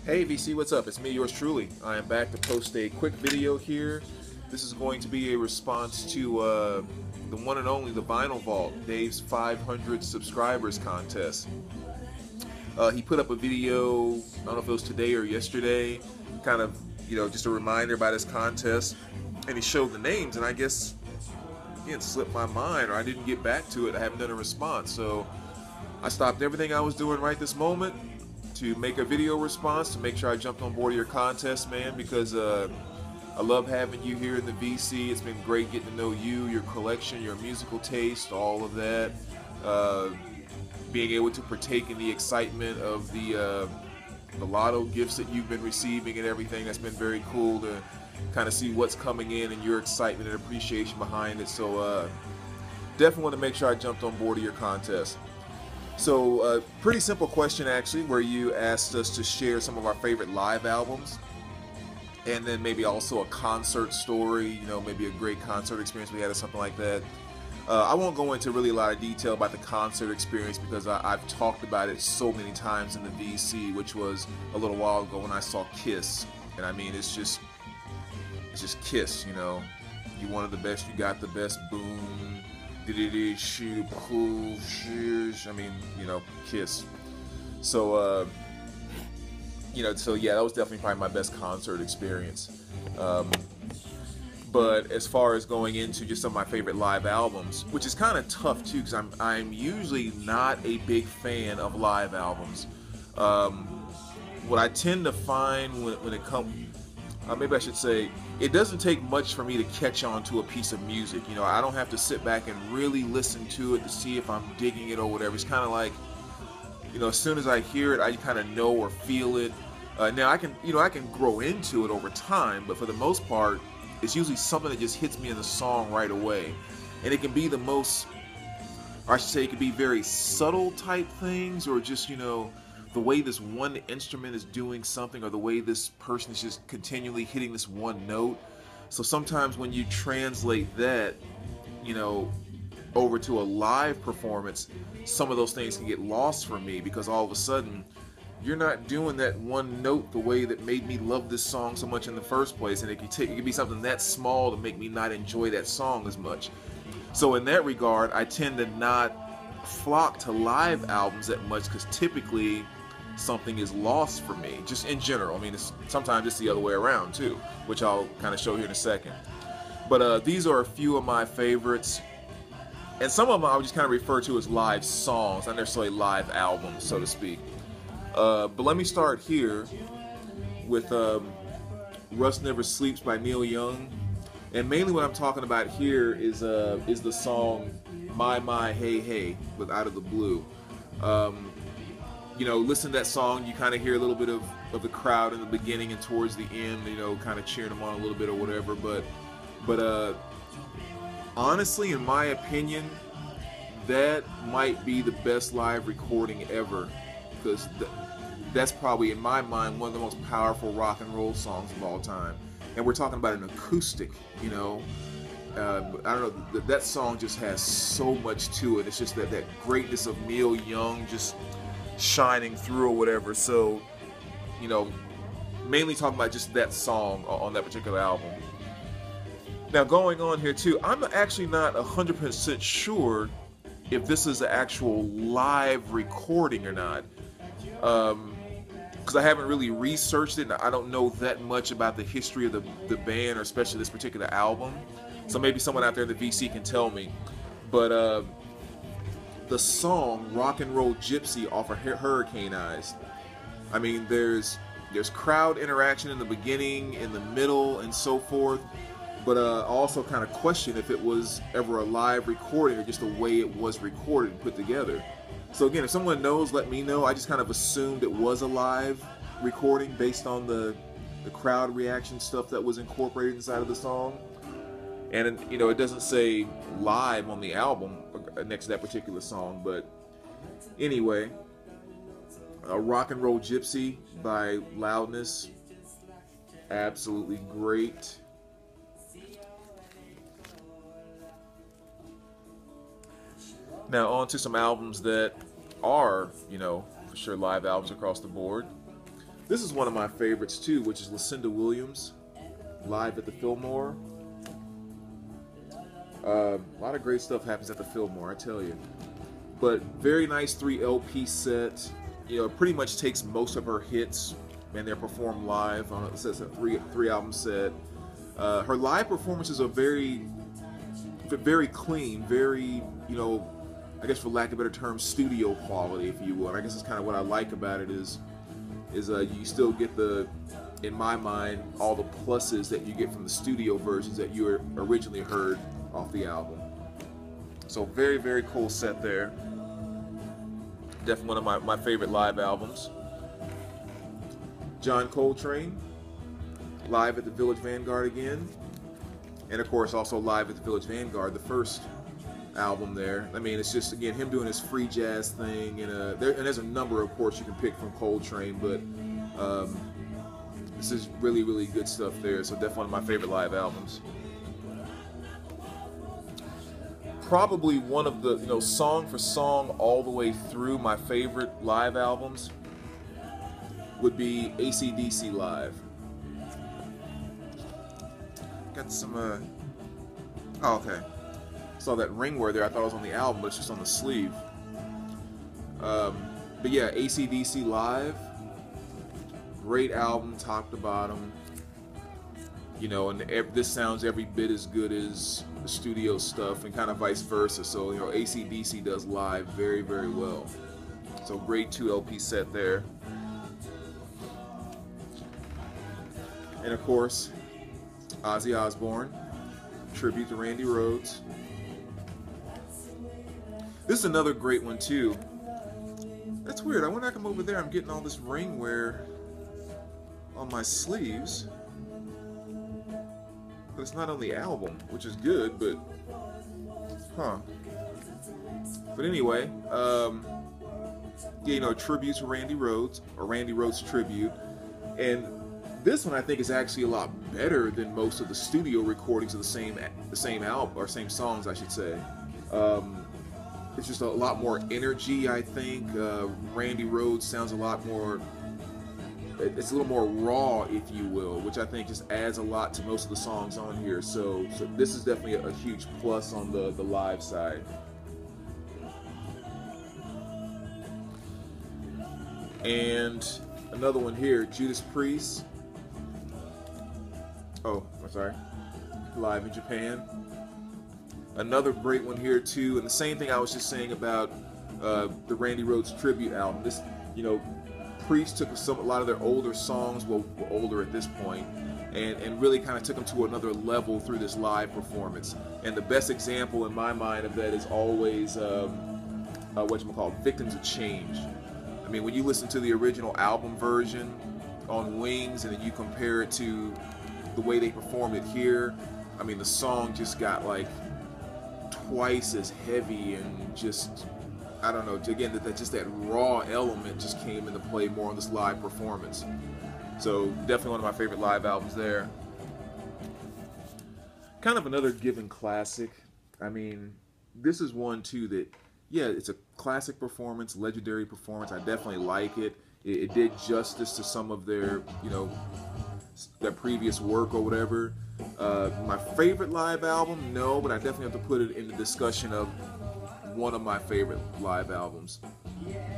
Hey VC, what's up? It's me, yours truly. I am back to post a quick video here. This is going to be a response to the one and only the Vinyl Vault, Dave's 500 subscribers contest. He put up a video, I don't know if it was today or yesterday, kind of, just a reminder about his contest. And he showed the names, and I guess it slipped my mind, or I didn't get back to it. I haven't done a response. So I stopped everything I was doing right this moment to make a video response, to make sure I jumped on board of your contest, man, because I love having you here in the VC. It's been great getting to know you, your collection, your musical taste, all of that. Being able to partake in the excitement of the lotto gifts that you've been receiving and everything. That's been very cool to kind of see what's coming in and your excitement and appreciation behind it. So definitely want to make sure I jumped on board of your contest. So pretty simple question actually, where you asked us to share some of our favorite live albums, and then maybe also a concert story, maybe a great concert experience we had or something like that. I won't go into really a lot of detail about the concert experience because I've talked about it so many times in the VC, which was a little while ago when I saw Kiss. And I mean, it's just Kiss, You wanted the best, you got the best, boom. I mean, Kiss. So, so yeah, that was definitely probably my best concert experience. But as far as going into just some of my favorite live albums, which is kind of tough too, because I'm usually not a big fan of live albums. What I tend to find when it comes, maybe I should say, it doesn't take much for me to catch on to a piece of music. I don't have to sit back and really listen to it to see if I'm digging it or whatever. It's kind of like, as soon as I hear it, I kind of know or feel it. Now I can grow into it over time, but for the most part, it's usually something that just hits me in the song right away. And it can be the most, or I should say, it can be very subtle type things, or just, the way this one instrument is doing something, or the way this person is just continually hitting this one note. So sometimes when you translate that, over to a live performance, some of those things can get lost for me, because all of a sudden you're not doing that one note the way that made me love this song so much in the first place, and it could be something that small to make me not enjoy that song as much. So in that regard, I tend to not flock to live albums that much, because typically something is lost for me, just in general. I mean, sometimes it's the other way around too, which I'll kind of show here in a second. But these are a few of my favorites, and some of them I would just kind of refer to as live songs, not necessarily live albums, so to speak. But let me start here with Rust Never Sleeps by Neil Young. And mainly what I'm talking about here is the song My Hey Hey with Out of the Blue. Listen to that song, you kind of hear a little bit of the crowd in the beginning and towards the end, kind of cheering them on a little bit or whatever. But honestly, in my opinion, that might be the best live recording ever, because that's probably, in my mind, one of the most powerful rock and roll songs of all time. And we're talking about an acoustic, I don't know, that song just has so much to it. It's just that greatness of Neil Young just shining through or whatever. So, mainly talking about just that song on that particular album. Now, going on here too, I'm actually not 100% sure if this is an actual live recording or not, because I haven't really researched it, and I don't know that much about the history of the band, or especially this particular album. So maybe someone out there in the VC can tell me. But the song Rock and Roll Gypsy off of Hurricane Eyes, I mean, there's crowd interaction in the beginning, in the middle, and so forth. But I also kind of question if it was ever a live recording or just the way it was recorded and put together. So again, if someone knows, let me know. I just kind of assumed it was a live recording based on the crowd reaction stuff that was incorporated inside of the song. And it doesn't say live on the album next to that particular song. But anyway, Rock and Roll Gypsy by Loudness, absolutely great. Now on to some albums that are, for sure live albums across the board. This is one of my favorites too, which is Lucinda Williams, Live at the Fillmore. A lot of great stuff happens at the Fillmore, I tell you. But very nice 3 LP set. You know, it pretty much takes most of her hits and they're performed live on a three album set. Her live performances are very clean, very, you know, I guess for lack of a better term, studio quality, if you will. And I guess that's kind of what I like about it is you still get in my mind, all the pluses that you get from the studio versions that you originally heard off the album. So very, very cool set there. Definitely one of my favorite live albums. John Coltrane, live at the Village Vanguard again. And of course also live at the Village Vanguard, the first album there. I mean, it's just, again, him doing his free jazz thing, and there's a number, of course, you can pick from Coltrane, but this is really, really good stuff there. So definitely one of my favorite live albums. Probably one of the, you know, song for song all the way through, my favorite live albums would be AC/DC Live. Got some, oh, okay. Saw that ring wear there. I thought it was on the album, but it's just on the sleeve. But yeah, AC/DC Live. Great album, top to bottom. You know, and this sounds every bit as good as the studio stuff, and kind of vice versa. So, you know, AC/DC does live very, very well. So great 2 LP set there. And of course, Ozzy Osbourne, tribute to Randy Rhoads. This is another great one too. That's weird. I wonder how come over there I'm getting all this ring wear on my sleeves, but it's not on the album, which is good, but huh. But anyway, yeah, you know, tribute to Randy Rhoads, or Randy Rhoads tribute, and this one I think is actually a lot better than most of the studio recordings of the same album, or same songs, I should say. It's just a lot more energy, I think. Randy Rhoads sounds a lot more, it's a little more raw, if you will, which I think just adds a lot to most of the songs on here. So this is definitely a huge plus on the live side. And another one here, Judas Priest. Oh, I'm sorry. Live in Japan. Another great one here too, and the same thing I was just saying about the Randy Rhoads tribute album. This, you know, Priest took a lot of their older songs, well, were older at this point, and really kind of took them to another level through this live performance. And the best example in my mind of that is always whatchamacallit, Victims of Change. I mean, when you listen to the original album version on Wings, and then you compare it to the way they performed it here, I mean, the song just got like twice as heavy, and just, I don't know, again, that raw element just came into play more on this live performance. So definitely one of my favorite live albums there. Kind of another given classic. I mean, this is one too that, yeah, it's a classic performance, legendary performance. I definitely like it. It did justice to some of their, you know, their previous work or whatever. My favorite live album, no, but I definitely have to put it in the discussion of one of my favorite live albums.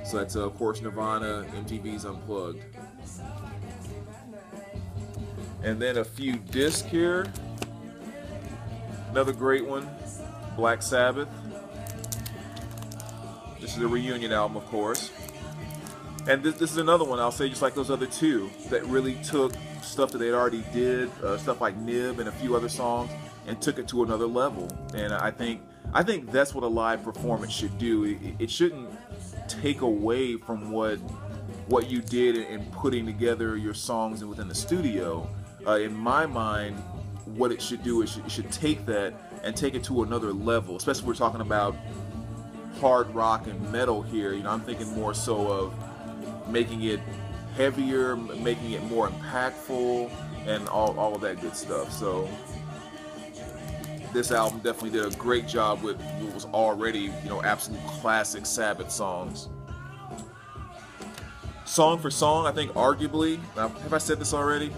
So that's of course Nirvana, MTV's Unplugged. And then a few discs here. Another great one, Black Sabbath. This is a reunion album, of course. And this is another one, I'll say, just like those other two, that really took stuff that they already did, stuff like Nib and a few other songs, and took it to another level. And I think that's what a live performance should do. It shouldn't take away from what you did in putting together your songs within the studio. In my mind, what it should do is it should take that and take it to another level. Especially if we're talking about hard rock and metal here. You know, I'm thinking more so of making it heavier, making it more impactful, and all of that good stuff. So this album definitely did a great job with what was already, you know, absolute classic Sabbath songs. Song for song, I think arguably, now, have I said this already?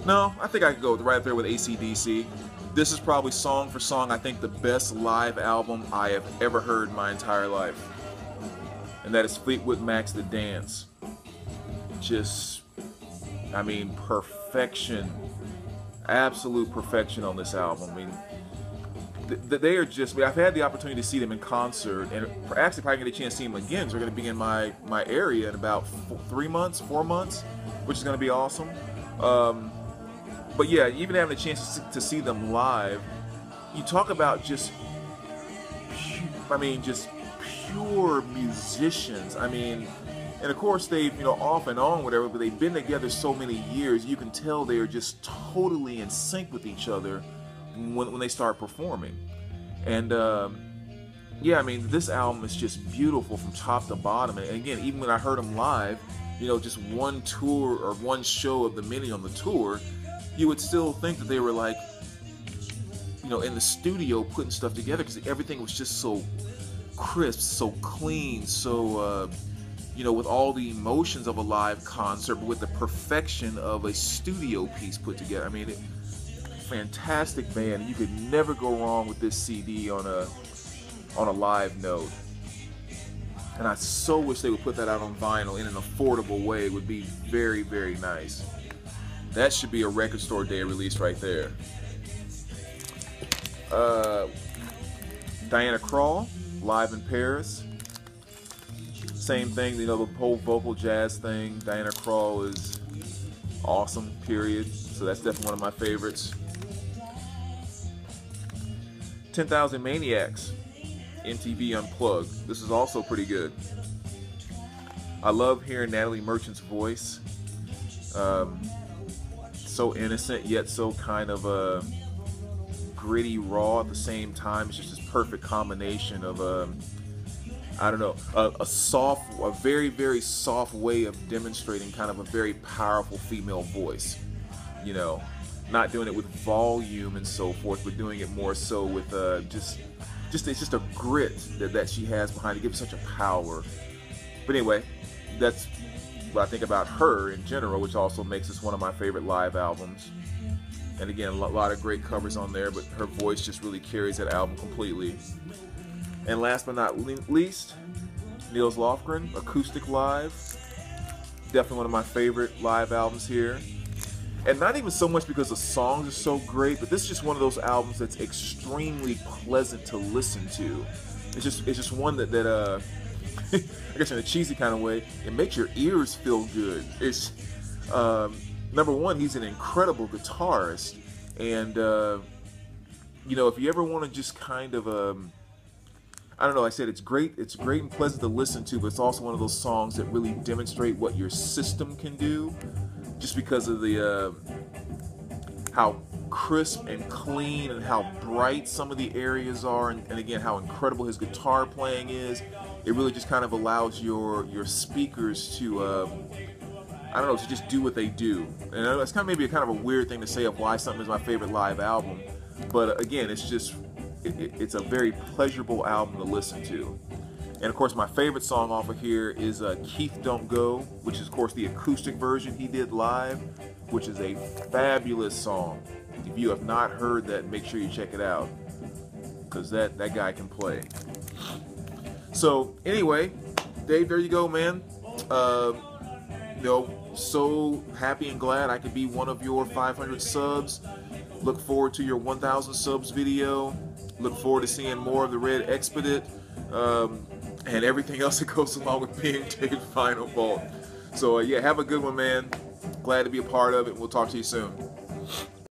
No, I think I could go right up there with AC/DC. This is probably song for song, I think, the best live album I have ever heard in my entire life. And that is Fleetwood Mac's The Dance. Just, I mean, perfection. Absolute perfection on this album. I mean, they are just, I've had the opportunity to see them in concert, and actually probably get a chance to see them again, because they're going to be in my area in about 4 months, which is going to be awesome. But yeah, even having a chance to see them live, you talk about just, just pure musicians. I mean, and of course they've, off and on, whatever, but they've been together so many years, you can tell they are just totally in sync with each other when they start performing. And yeah, I mean, this album is just beautiful from top to bottom. And again, even when I heard them live, just one tour or one show of the many on the tour, you would still think that they were like, in the studio putting stuff together, because everything was just so crisp, so clean, so with all the emotions of a live concert, but with the perfection of a studio piece put together. I mean, fantastic band. You could never go wrong with this CD on a live note. And I so wish they would put that out on vinyl in an affordable way. It would be very, very nice. That should be a record store day release right there. Diana Krall, live in Paris. Same thing, the whole vocal jazz thing. Diana Krall is awesome, period. So that's definitely one of my favorites. 10,000 Maniacs, MTV Unplugged. This is also pretty good. I love hearing Natalie Merchant's voice. So innocent, yet so kind of gritty, raw at the same time. It's just this perfect combination of I don't know, a very, very soft way of demonstrating kind of a very powerful female voice. Not doing it with volume and so forth, but doing it more so with it's just a grit that she has behind it. It gives such a power. But anyway, that's what I think about her in general, which also makes this one of my favorite live albums. And again, a lot of great covers on there, but her voice just really carries that album completely. And last but not least, Nils Lofgren, Acoustic Live. Definitely one of my favorite live albums here. And not even so much because the songs are so great, but this is just one of those albums that's extremely pleasant to listen to. It's just one that I guess in a cheesy kind of way, it makes your ears feel good. It's number one, he's an incredible guitarist, and if you ever want to just kind of I don't know, like I said, it's great and pleasant to listen to, but it's also one of those songs that really demonstrate what your system can do, just because of the how crisp and clean and how bright some of the areas are, and again, how incredible his guitar playing is. It really just kind of allows your speakers to I don't know, to just do what they do. And I know it's kind of a weird thing to say of why something is my favorite live album, but again, it's just it's a very pleasurable album to listen to. And of course, my favorite song off of here is Keith Don't Go, which is of course the acoustic version he did live, which is a fabulous song. If you have not heard that, make sure you check it out, because that guy can play. So anyway, Dave, there you go, man. So happy and glad I could be one of your 500 subs. Look forward to your 1,000 subs video. Look forward to seeing more of the Red Expedite and everything else that goes along with being Dave Final Vault. So yeah, have a good one, man. Glad to be a part of it. We'll talk to you soon.